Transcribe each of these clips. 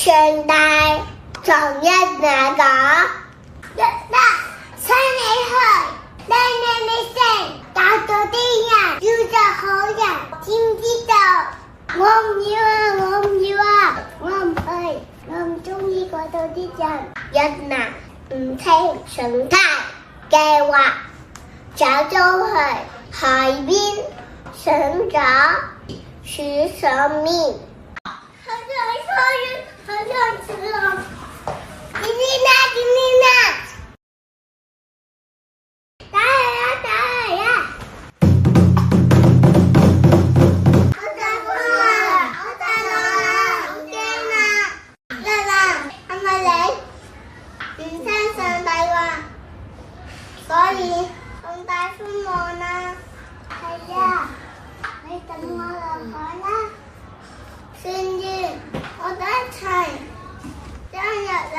上大從一那個一得請你去，帶你成教到啲人要做好人，知唔知道？我唔要啊！我唔要啊！我唔去，我唔中意嗰度啲人。一男唔聽上太嘅話，走咗去海邊上咗樹上面。好想吃啊！今天呢？打嚟啊！好大風啊！好驚啊！樂樂，係咪你唔聽上帝話，所以咁大風浪啊？係啊，你等我落海啦。算完，我哋一齊將日啦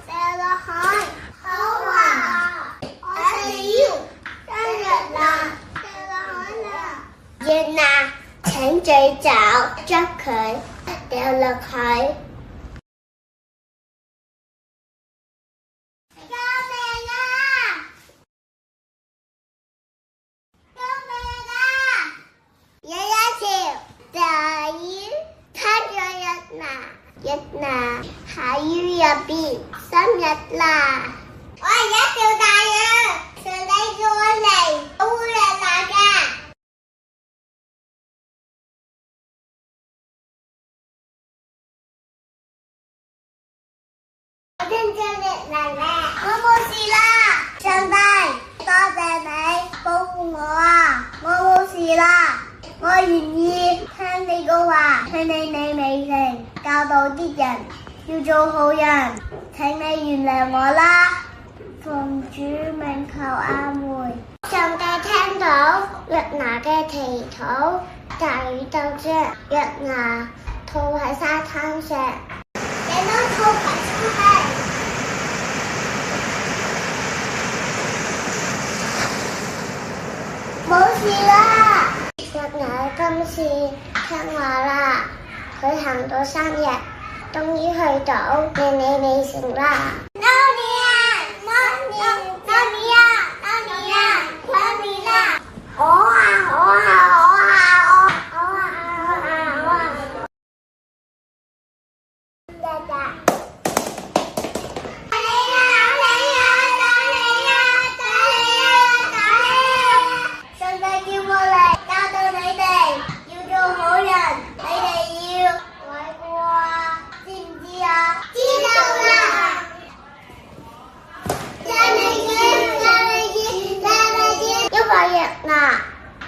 掉落海。好啊，我哋要將日啦掉落海啦。月娜請最早將佢掉落海。救命啊！救命啊！有一條大魚吞咗日娜喺魚入邊3日啦。我係一條大魚，上帝叫我嚟保護日娜㗎。我聽咗日娜啦，我冇事啦。上帝，多謝你保護我啊！我冇事啦。我願意聽你個話，聽你美情，教導啲人要做好人。請你原諒我啦，奉主名求阿門。上帝聽到約拿嘅祈禱，大雨就將約拿吐喺沙灘上，你都吐埋出去。冇事啦。約拿今次聽話啦，佢行到3日，終於去到尼尼微城啦。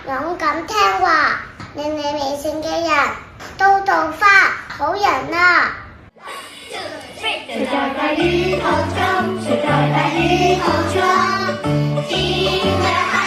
勇敢聽話，尼尼微城嘅人都做返好人啊！睡在大雨后中，睡在大雨后中，听得好。